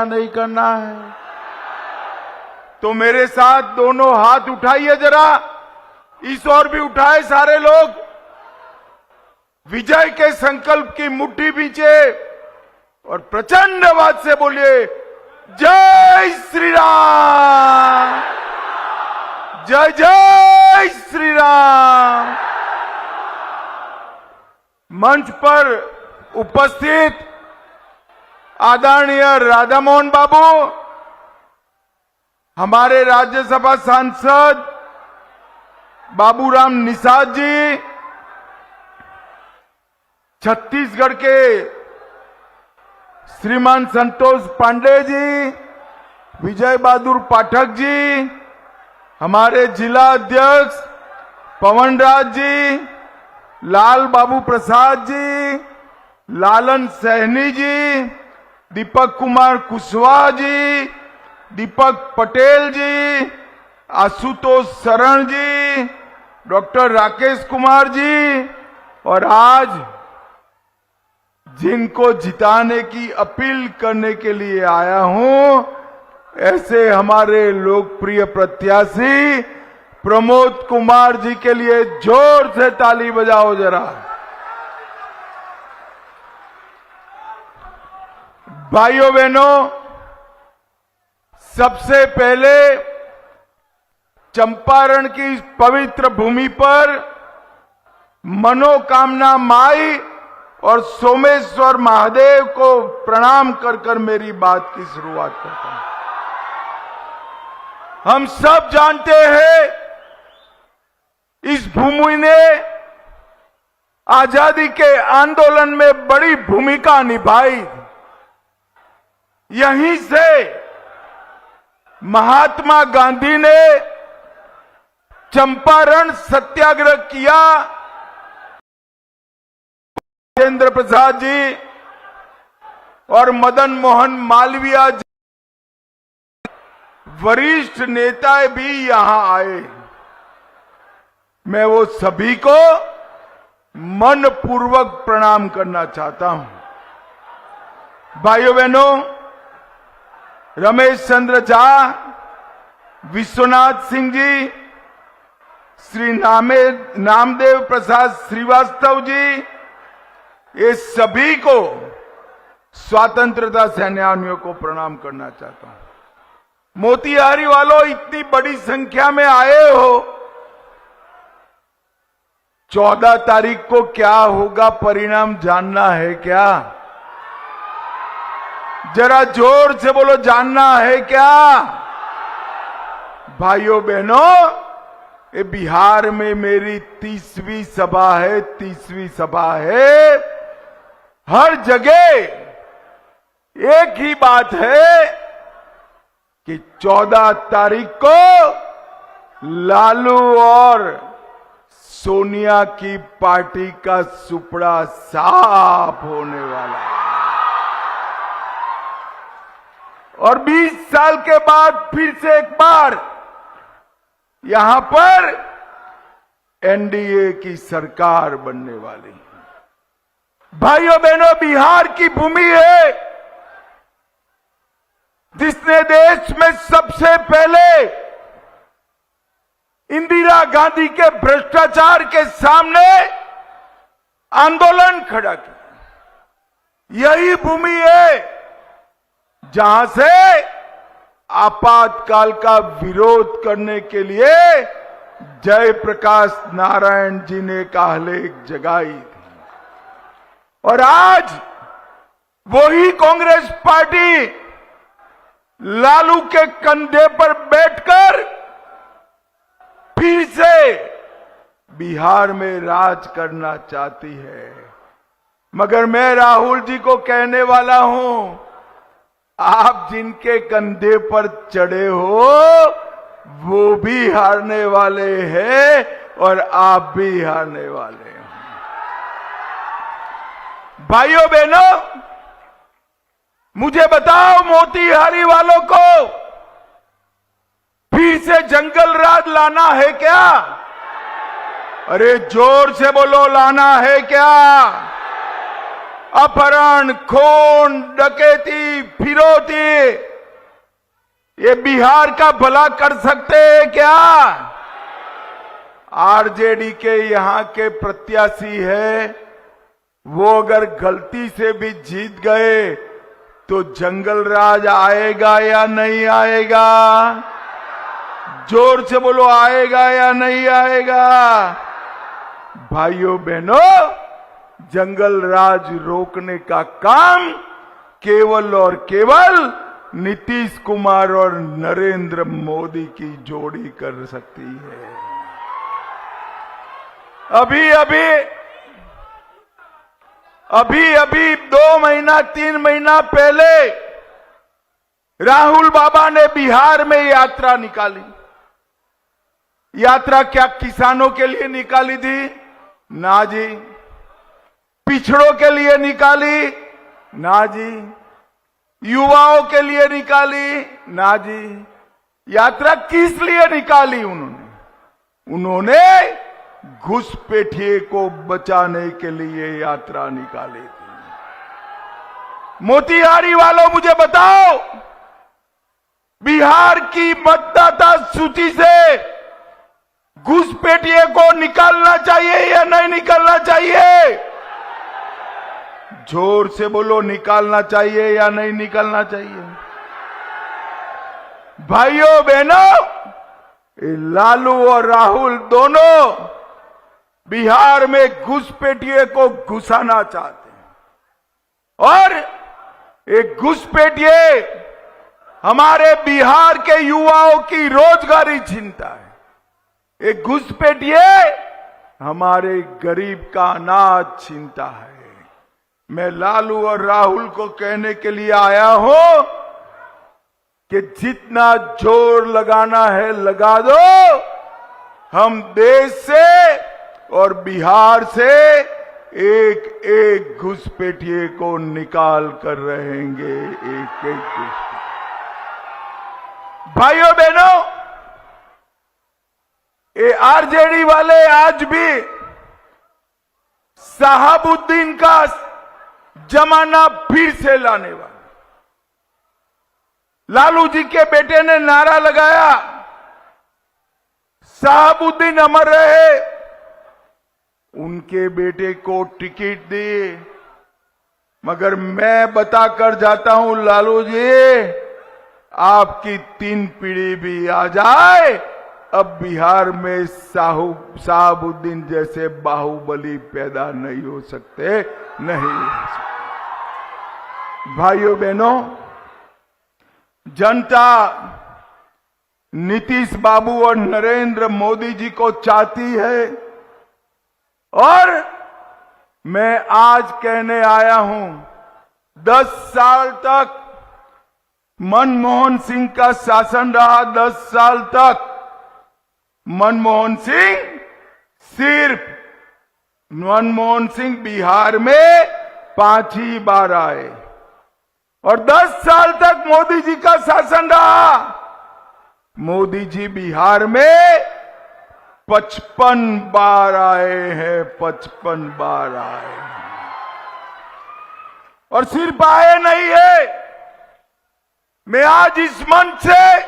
या नहीं करना है? तो मेरे साथ दोनों हाथ उठाइए जरा, इस ओर भी उठाए सारे लोग। विजय के संकल्प की मुट्ठी पीछे और प्रचंड आवाज से बोलिए, जय श्री राम, जय जय श्री राम। मंच पर उपस्थित आदरणीय राधा मोहन बाबू, हमारे राज्यसभा सांसद बाबूराम निषाद जी, छत्तीसगढ़ के श्रीमान संतोष पांडे जी, विजय बहादुर पाठक जी, हमारे जिला अध्यक्ष पवन राज जी, लाल बाबू प्रसाद जी, लालन सहनी जी, दीपक कुमार कुशवाहा जी, दीपक पटेल जी, आशुतोष शरण जी, डॉक्टर राकेश कुमार जी, और आज जिनको जिताने की अपील करने के लिए आया हूं, ऐसे हमारे लोकप्रिय प्रत्याशी प्रमोद कुमार जी के लिए जोर से ताली बजाओ जरा। भाइयों बहनों, सबसे पहले चंपारण की इस पवित्र भूमि पर मनोकामना माई और सोमेश्वर महादेव को प्रणाम कर कर मेरी बात की शुरुआत करता हूं। हम सब जानते हैं, इस भूमि ने आजादी के आंदोलन में बड़ी भूमिका निभाई। यहीं से महात्मा गांधी ने चंपारण सत्याग्रह किया। राजेंद्र प्रसाद जी और मदन मोहन मालवीय जी, वरिष्ठ नेता भी यहां आए। मैं वो सभी को मनपूर्वक प्रणाम करना चाहता हूं। भाइयों बहनों, रमेश चंद्र झा, विश्वनाथ सिंह जी, श्री नामदेव प्रसाद श्रीवास्तव जी, ये सभी को स्वतंत्रता सेनानियों को प्रणाम करना चाहता हूं। मोतिहारी वालों, इतनी बड़ी संख्या में आए हो, 14 तारीख को क्या होगा परिणाम जानना है क्या? जरा जोर से बोलो, जानना है क्या? भाइयों बहनों, ये बिहार में मेरी 30वीं सभा है, 30वीं सभा है। हर जगह एक ही बात है कि 14 तारीख को लालू और सोनिया की पार्टी का सुपड़ा साफ होने वाला है। और 20 साल के बाद फिर से एक बार यहां पर एनडीए की सरकार बनने वाली है। भाइयों बहनों, बिहार की भूमि है जिसने देश में सबसे पहले इंदिरा गांधी के भ्रष्टाचार के सामने आंदोलन खड़ा किया। यही भूमि है जहां से आपातकाल का विरोध करने के लिए जयप्रकाश नारायण जी ने काहलेक जगाई थी। और आज वही कांग्रेस पार्टी लालू के कंधे पर बैठकर फिर से बिहार में राज करना चाहती है। मगर मैं राहुल जी को कहने वाला हूं, आप जिनके कंधे पर चढ़े हो वो भी हारने वाले हैं और आप भी हारने वाले हैं। भाइयों बहनों, मुझे बताओ, मोतिहारी वालों को फिर से जंगल राज लाना है क्या? अरे जोर से बोलो, लाना है क्या? अपहरण, खून, डकैती, फिरौती, ये बिहार का भला कर सकते हैं क्या? आरजेडी के यहां के प्रत्याशी है, वो अगर गलती से भी जीत गए तो जंगल राज आएगा या नहीं आएगा? जोर से बोलो, आएगा या नहीं आएगा? भाइयों बहनों, जंगल राज रोकने का काम केवल और केवल नीतीश कुमार और नरेंद्र मोदी की जोड़ी कर सकती है। अभी 2 महीना 3 महीना पहले राहुल बाबा ने बिहार में यात्रा निकाली। यात्रा क्या किसानों के लिए निकाली थी? ना जी। पिछड़ों के लिए निकाली? ना जी। युवाओं के लिए निकाली? ना जी। यात्रा किस लिए निकाली उन्होंने घुसपैठिए को बचाने के लिए यात्रा निकाली थी। मोतिहारी वालों, मुझे बताओ, बिहार की मतदाता सूची से घुसपैठिए को निकालना चाहिए या नहीं निकालना चाहिए? जोर से बोलो, निकालना चाहिए या नहीं निकालना चाहिए? भाइयों बहनों, लालू और राहुल दोनों बिहार में घुसपैठिए को घुसाना चाहते हैं और एक घुसपैठिए हमारे बिहार के युवाओं की रोजगारी छीनता है। एक घुसपैठिए हमारे गरीब का अनाज छीनता है। मैं लालू और राहुल को कहने के लिए आया हूं कि जितना जोर लगाना है लगा दो। हम देश से और बिहार से एक एक घुसपैठिए को निकाल कर रहेंगे, एक एक घुसपैठिए। भाइयों बहनों, ये आरजेडी वाले आज भी शहाबुद्दीन का जमाना फिर से लाने वाले। लालू जी के बेटे ने नारा लगाया, शहाबुद्दीन अमर रहे। उनके बेटे को टिकट दिए, मगर मैं बताकर जाता हूं, लालू जी, आपकी 3 पीढ़ी भी आ जाए, अब बिहार में शहाबुद्दीन जैसे बाहुबली पैदा नहीं हो सकते, नहीं हो सकते। भाइयों बहनों, जनता नीतीश बाबू और नरेंद्र मोदी जी को चाहती है और मैं आज कहने आया हूं, 10 साल तक मनमोहन सिंह का शासन रहा। 10 साल तक मनमोहन सिंह बिहार में 5 ही बार आए और 10 साल तक मोदी जी का शासन रहा। मोदी जी बिहार में 55 बार आए हैं, 55 बार आए हैं। और सिर्फ आए नहीं है, मैं आज इस मंच से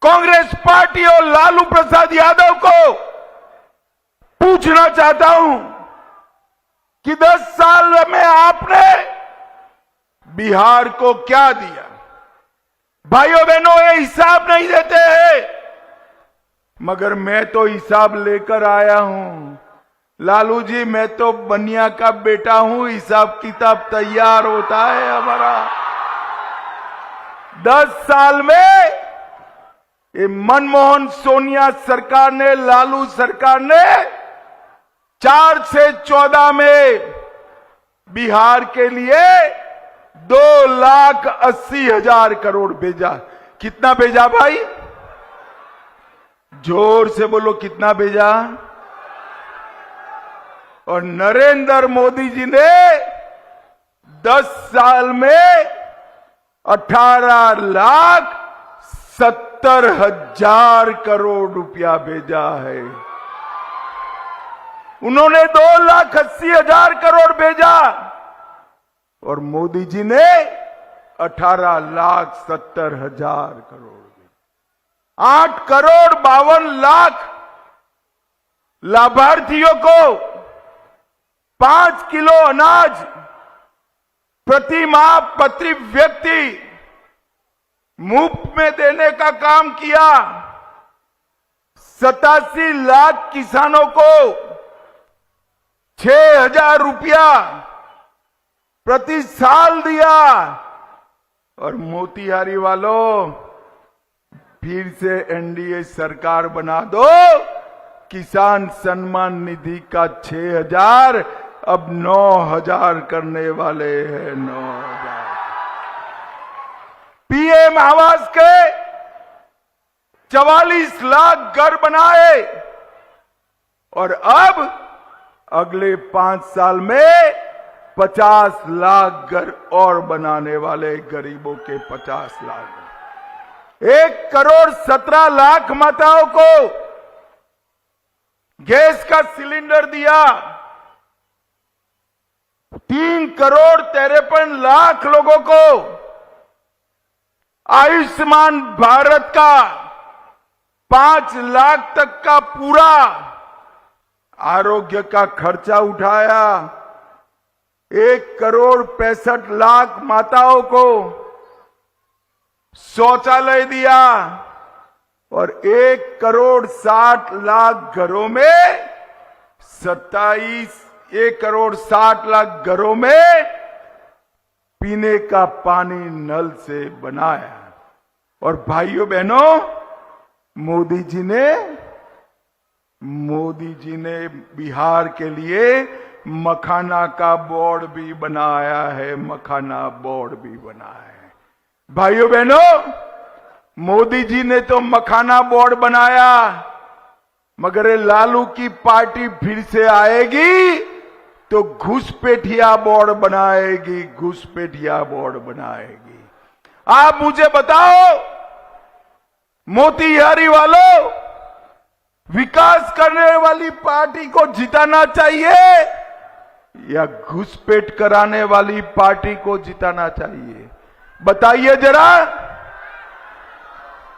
कांग्रेस पार्टी और लालू प्रसाद यादव को पूछना चाहता हूं कि 10 साल में आपने बिहार को क्या दिया? भाइयों बहनों, ये हिसाब नहीं देते हैं, मगर मैं तो हिसाब लेकर आया हूं। लालू जी, मैं तो बनिया का बेटा हूं, हिसाब किताब तैयार होता है हमारा। 10 साल में ये मनमोहन सोनिया सरकार ने, लालू सरकार ने 4 से 14 में बिहार के लिए 2,80,000 करोड़ भेजा। कितना भेजा भाई? जोर से बोलो, कितना भेजा? और नरेंद्र मोदी जी ने 10 साल में 18,70,000 करोड़ रुपया भेजा है। उन्होंने 2,80,000 करोड़ भेजा और मोदी जी ने 18,70,000 करोड़ दी। 8,52,00,000 लाभार्थियों को 5 किलो अनाज प्रति माह प्रति व्यक्ति मुफ्त में देने का काम किया। 87 लाख किसानों को 6,000 रुपया प्रति साल दिया। और मोतिहारी वालों, फिर से एनडीए सरकार बना दो, किसान सम्मान निधि का 6,000 अब 9,000 करने वाले हैं। 9,000 पीएम आवास के 44 लाख घर बनाए और अब अगले 5 साल में 50 लाख घर और बनाने वाले, गरीबों के 50 लाख। 1,17,00,000 माताओं को गैस का सिलेंडर दिया। 3,53,00,000 लोगों को आयुष्मान भारत का 5 लाख तक का पूरा आरोग्य का खर्चा उठाया। 1,65,00,000 माताओं को शौचालय दिया और 1,60,00,000 घरों में 1,60,00,000 घरों में पीने का पानी नल से बनाया। और भाइयों बहनों, मोदी जी ने बिहार के लिए मखाना का बोर्ड भी बनाया है। मखाना बोर्ड भी बनाया है। भाइयों बहनों, मोदी जी ने तो मखाना बोर्ड बनाया, मगर लालू की पार्टी फिर से आएगी तो घुसपैठिया बोर्ड बनाएगी। घुसपैठिया बोर्ड बनाएगी। आप मुझे बताओ, मोतिहारी वालों, विकास करने वाली पार्टी को जिताना चाहिए या घुसपैठ कराने वाली पार्टी को जिताना चाहिए? बताइए जरा।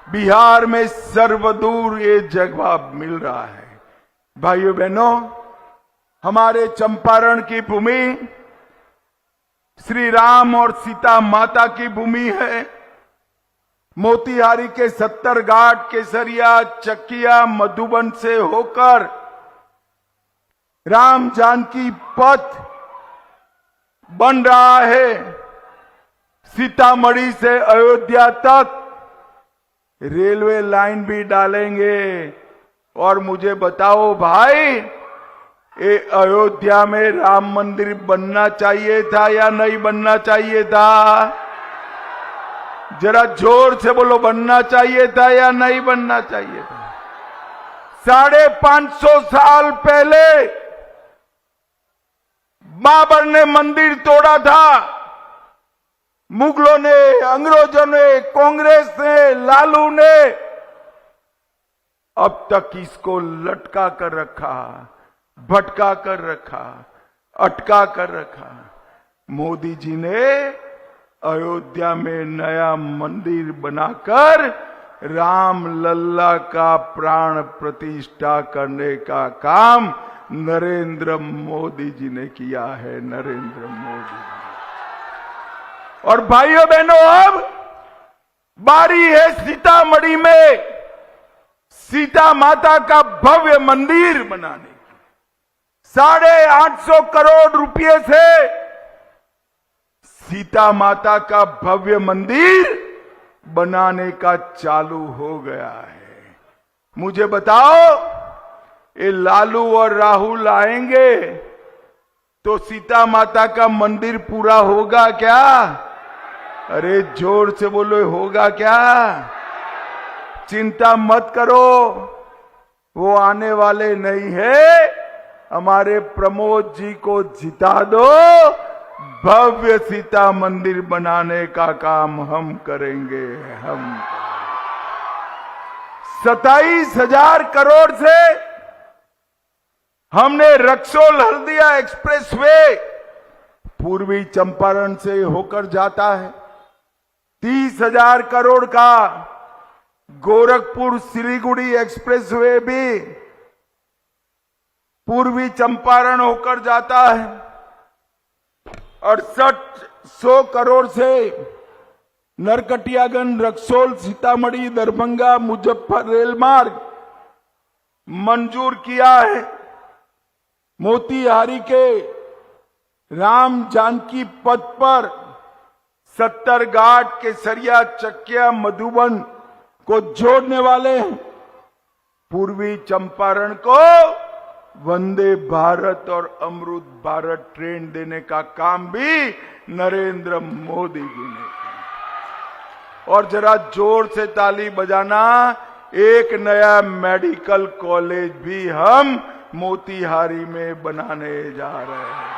बिहार में सर्वदूर ये जवाब मिल रहा है। भाइयों बहनों, हमारे चंपारण की भूमि श्री राम और सीता माता की भूमि है। मोतिहारी के 70 घाट, केसरिया, चकिया, मधुबन से होकर राम जानकी पथ बन रहा है। सीतामढ़ी से अयोध्या तक रेलवे लाइन भी डालेंगे। और मुझे बताओ भाई, ये अयोध्या में राम मंदिर बनना चाहिए था या नहीं बनना चाहिए था? जरा जोर से बोलो, बनना चाहिए था या नहीं बनना चाहिए था? 550 साल पहले बाबर ने मंदिर तोड़ा था। मुगलों ने, अंग्रेजों ने, कांग्रेस ने, लालू ने अब तक इसको लटका कर रखा, भटका कर रखा, अटका कर रखा। मोदी जी ने अयोध्या में नया मंदिर बनाकर राम लल्ला का प्राण प्रतिष्ठा करने का काम नरेंद्र मोदी जी ने किया है। नरेंद्र मोदी जी। और भाइयों बहनों, अब बारी है सीतामढ़ी में सीता माता का भव्य मंदिर बनाने की। 850 करोड़ रुपए से सीता माता का भव्य मंदिर बनाने का चालू हो गया है। मुझे बताओ, ये लालू और राहुल आएंगे तो सीता माता का मंदिर पूरा होगा क्या? अरे जोर से बोलो, होगा क्या? चिंता मत करो, वो आने वाले नहीं है। हमारे प्रमोद जी को जिता दो, भव्य सीता मंदिर बनाने का काम हम करेंगे। हम 27,000 करोड़ से हमने रक्सौल हल्दिया एक्सप्रेसवे पूर्वी चंपारण से होकर जाता है। 30,000 करोड़ का गोरखपुर सिलीगुड़ी एक्सप्रेसवे भी पूर्वी चंपारण होकर जाता है। 6800 करोड़ से नरकटियागंज, रक्सौल, सीतामढ़ी, दरभंगा, मुजफ्फर रेल मार्ग मंजूर किया है। मोतिहारी के राम जानकी पथ पर 70 घाट केसरिया, चकिया, मधुबन को जोड़ने वाले हैं। पूर्वी चंपारण को वंदे भारत और अमृत भारत ट्रेन देने का काम भी नरेंद्र मोदी जी ने किया। और जरा जोर से ताली बजाना, एक नया मेडिकल कॉलेज भी हम मोतिहारी में बनाने जा रहे हैं।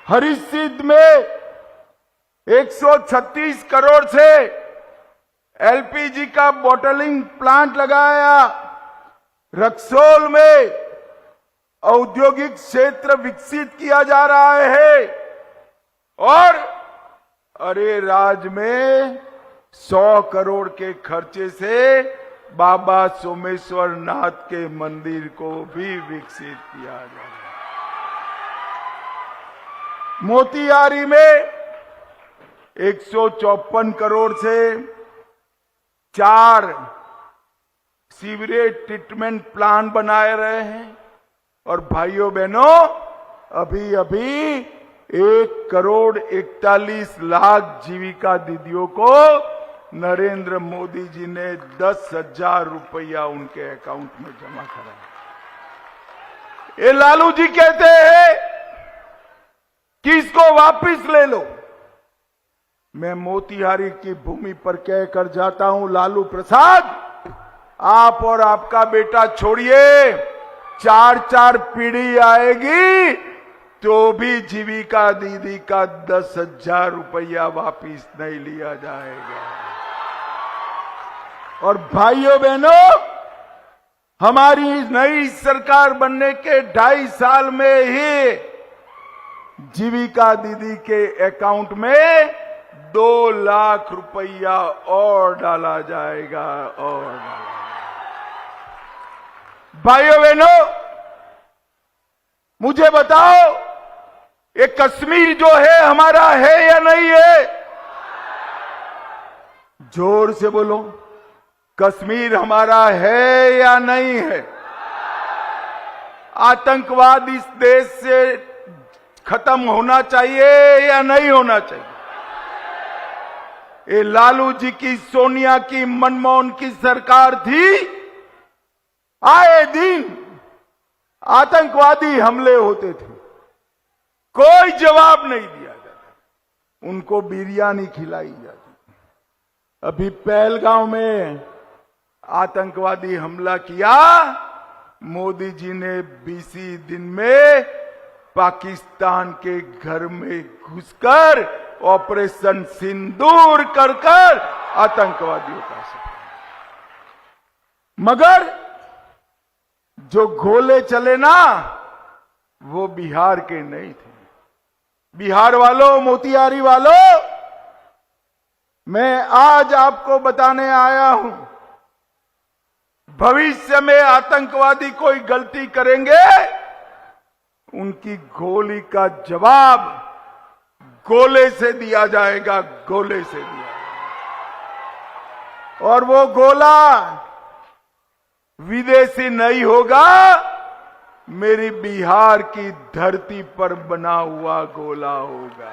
हरिसिद्ध में 136 करोड़ से एलपीजी का बॉटलिंग प्लांट लगाया। रक्सौल में औद्योगिक क्षेत्र विकसित किया जा रहा है। और अरेराज में 100 करोड़ के खर्चे से बाबा सोमेश्वर नाथ के मंदिर को भी विकसित किया जा रहा है। मोतिहारी में 154 करोड़ से 4 सीवरेज ट्रीटमेंट प्लांट बनाए रहे हैं। और भाइयों बहनों, अभी अभी 1,41,00,000 जीविका दीदियों को नरेंद्र मोदी जी ने 10,000 रुपया उनके अकाउंट में जमा कराया। ये लालू जी कहते हैं कि इसको वापस ले लो। मैं मोतिहारी की भूमि पर कहकर जाता हूं, लालू प्रसाद, आप और आपका बेटा छोड़िए, 4 पीढ़ी आएगी तो भी जीविका दीदी का 10,000 रुपया वापिस नहीं लिया जाएगा। और भाइयों बहनों, हमारी नई सरकार बनने के 2.5 साल में ही जीविका दीदी के अकाउंट में 2 लाख रुपया और डाला जाएगा। और भाइयों बहनों, मुझे बताओ, ये कश्मीर जो है हमारा है या नहीं है? जोर से बोलो, कश्मीर हमारा है या नहीं है? आतंकवाद इस देश से खत्म होना चाहिए या नहीं होना चाहिए? ये लालू जी की, सोनिया की, मनमोहन की सरकार थी, आए दिन आतंकवादी हमले होते थे, कोई जवाब नहीं दिया जाता, उनको बिरयानी खिलाई जाती। अभी पहलगांव में आतंकवादी हमला किया, मोदी जी ने 20 दिन में पाकिस्तान के घर में घुसकर ऑपरेशन सिंदूर कर आतंकवादियों का सफाया। मगर जो गोले चले ना, वो बिहार के नहीं थे। बिहार वालों, मोतिहारी वालों, मैं आज आपको बताने आया हूं, भविष्य में आतंकवादी कोई गलती करेंगे, उनकी गोली का जवाब गोले से दिया जाएगा, गोले से दिया जाएगा। और वो गोला विदेशी नहीं होगा, मेरी बिहार की धरती पर बना हुआ गोला होगा।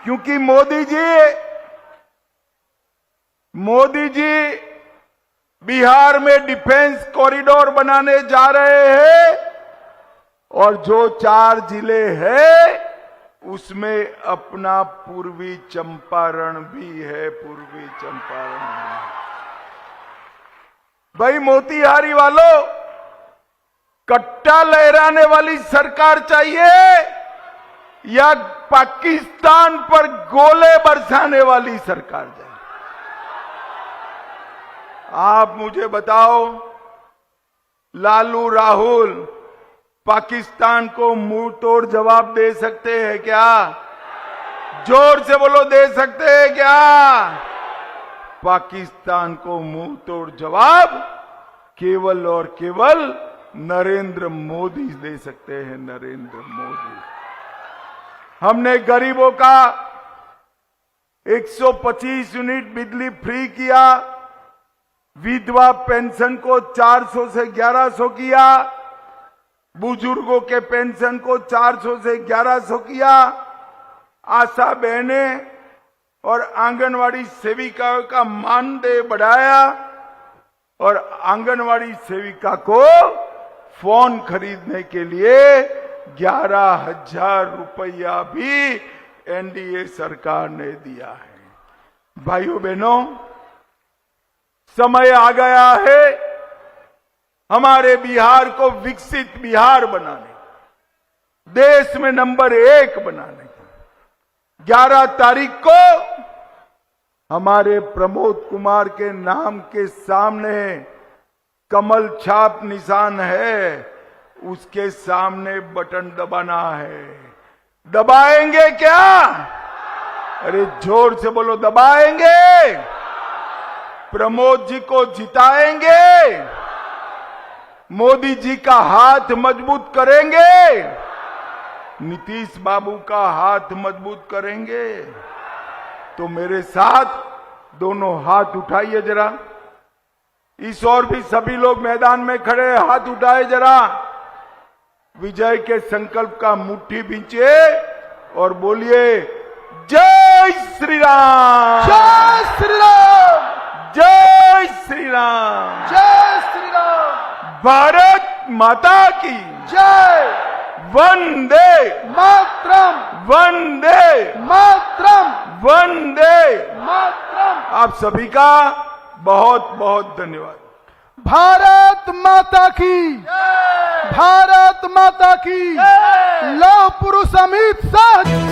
क्योंकि मोदी जी बिहार में डिफेंस कॉरिडोर बनाने जा रहे हैं, और जो 4 जिले हैं उसमें अपना पूर्वी चंपारण भी है। पूर्वी चंपारण भाई, मोतिहारी वालों, कट्टा लहराने वाली सरकार चाहिए या पाकिस्तान पर गोले बरसाने वाली सरकार चाहिए? आप मुझे बताओ। लालू राहुल पाकिस्तान को मुंह तोड़ जवाब दे सकते हैं क्या? जोर से बोलो, दे सकते हैं क्या? पाकिस्तान को मुंह तोड़ जवाब केवल और केवल नरेंद्र मोदी दे सकते हैं, नरेंद्र मोदी। हमने गरीबों का 125 यूनिट बिजली फ्री किया, विधवा पेंशन को 400 से 1100 किया, बुजुर्गों के पेंशन को 400 से 1100 किया, आशा बहनें और आंगनवाड़ी सेविकाओं का मानदेय बढ़ाया और आंगनवाड़ी सेविका को फोन खरीदने के लिए 11,000 रुपया भी एनडीए सरकार ने दिया है। भाइयों बहनों, समय आ गया है हमारे बिहार को विकसित बिहार बनाने, देश में नंबर 1 बनाने। 11 तारीख को हमारे प्रमोद कुमार के नाम के सामने कमल छाप निशान है, उसके सामने बटन दबाना है। दबाएंगे क्या? अरे जोर से बोलो, दबाएंगे? प्रमोद जी को जिताएंगे? मोदी जी का हाथ मजबूत करेंगे? नीतीश बाबू का हाथ मजबूत करेंगे? तो मेरे साथ दोनों हाथ उठाइए जरा। इस ओर भी सभी लोग मैदान में खड़े हाथ उठाए जरा। विजय के संकल्प का मुट्ठी बींचे और बोलिए, जय श्री राम, जय श्री राम, जय श्री राम, जय श्री राम। भारत माता की जय। वंदे मातरम, वंदे मातरम, वंदे मातरम। आप सभी का बहुत बहुत धन्यवाद। भारत माता की, भारत माता की। लौह पुरुष अमित शाह।